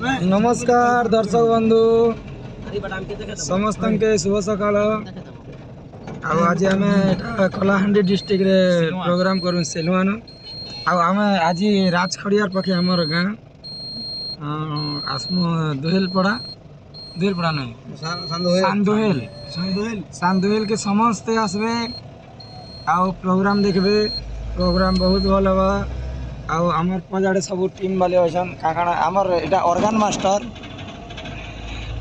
नमस्कार दर्शक बंधु समस्त के शुभ सकाल। आज आम कलाहांडी डिस्ट्रिक्ट रे प्रोग्राम करूँ सेलुआन आम आज राजखड़ियार पाखे आमर गाँ आसमु दुहेलपड़ा नहीं सांदोहेल के समस्ते आसबे आउ प्रोग्राम देखबे। प्रोग्राम बहुत भल बा। आमर पजाड़े सब टीम वाले अछन काकाना आमर इटा ऑर्गन मास्टर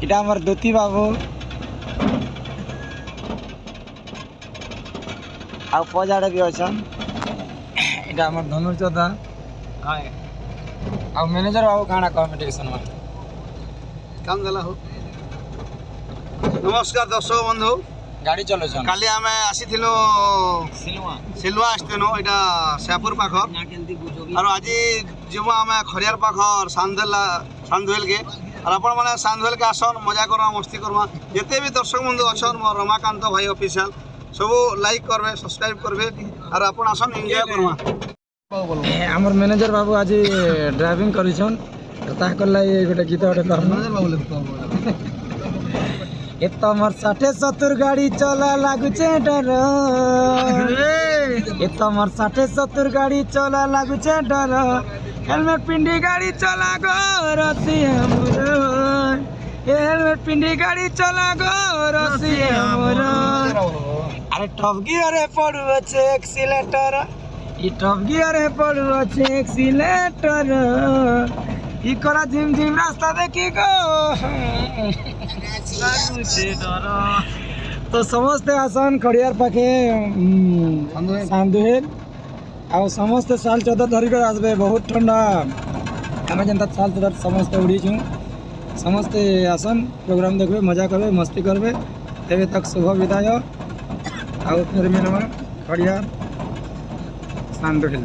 इटा आमर दोती बाबू आ पजाड़े भी अछन इटा आमर धनुष चौथा आ मैनेजर बाबू काना कॉम्पिटिशन में काम गला हो। नमस्कार दर्शक बंधु गाड़ी चलो काली आम आसी सिलुआ आसतेनो इटा श्यापुर पाखर और आज जीव आम खरियार पाखर सांधुएल के और आपण मैंने सांधुएल के आसन मजा करवा मस्ती करवा जिते भी दर्शक बंधु अच्छन मोर रमाकांत भाई ऑफिशियल सब लाइक करबे सब्सक्राइब करबे और आपण आसन एंजॉय करवा। आमर मैनेजर बाबू आज ड्राइविंग करिछन ताकर लाई गोटे गीत गोटे मैनेजर बाबू ए तमर 60-70 गाड़ी चला लागुचे डर ए तमर 60-70 गाड़ी चला लागुचे डर हेलमेट पिंडी गाड़ी चला गो रसिया मोर हेलमेट पिंडी गाड़ी चला गो रसिया मोर अरे टॉप गियर पड़ू अच्छे एक्सीलेटर ई टॉप गियर पड़ू अच्छे एक्सीलेटर ई करा झिम झिम रास्ता देखी गो तो समस्ते आसन खड़ियार पाखे सांधुहेल आ समस्ते साल चौदह धरिक आसबे। बहुत ठंडा आम जेनता साल चौदह समस्ते उड़ीचु समस्ते आसन प्रोग्राम देखबे मजा करबे मस्ती करबे। तेरे तक शुभ विदाय आ फिर मिलवा खड़ियार सांधुहेल।